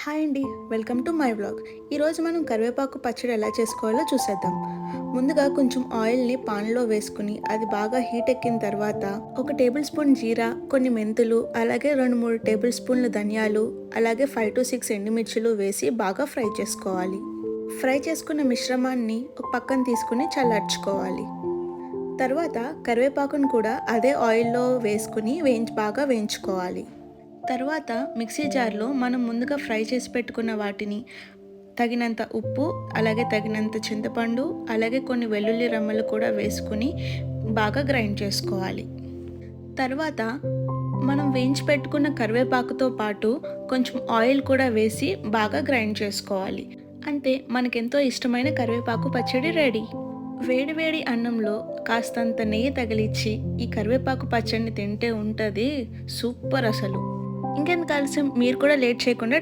Hi అండి, welcome to my vlog. ఈరోజు మనం కరివేపాకు పచ్చడి ఎలా చేసుకోవాలో చూసేద్దాం. ముందుగా కొంచెం ఆయిల్ని పాన్లో వేసుకుని అది బాగా హీట్ ఎక్కిన తర్వాత ఒక టేబుల్ స్పూన్ జీరా, కొన్ని మెంతులు, అలాగే 2-3 టేబుల్ స్పూన్లు ధనియాలు, అలాగే 5-6 ఎండుమిర్చులు వేసి బాగా ఫ్రై చేసుకోవాలి. ఫ్రై చేసుకున్న మిశ్రమాన్ని ఒక పక్కన తీసుకుని చల్లార్చుకోవాలి. తర్వాత కరివేపాకును కూడా అదే ఆయిల్లో వేసుకుని బాగా వేయించుకోవాలి. తర్వాత మిక్సీ జార్లో మనం ముందుగా ఫ్రై చేసి పెట్టుకున్న వాటిని తగినంత ఉప్పు, అలాగే తగినంత చింతపండు, అలాగే కొన్ని వెల్లుల్లి రెమ్మలు కూడా వేసుకుని బాగా గ్రైండ్ చేసుకోవాలి. తర్వాత మనం వేయించి పెట్టుకున్న కరివేపాకుతో పాటు కొంచెం ఆయిల్ కూడా వేసి బాగా గ్రైండ్ చేసుకోవాలి. అంతే, మనకెంతో ఇష్టమైన కరివేపాకు పచ్చడి రెడీ. వేడి వేడి అన్నంలో కాస్తంత నెయ్యి తగిలిచ్చి ఈ కరివేపాకు పచ్చడిని తింటే ఉంటుంది సూపర్ అసలు. ఇంకెందుకు ఆలస్యం, మీరు కూడా లేట్ చేయకుండా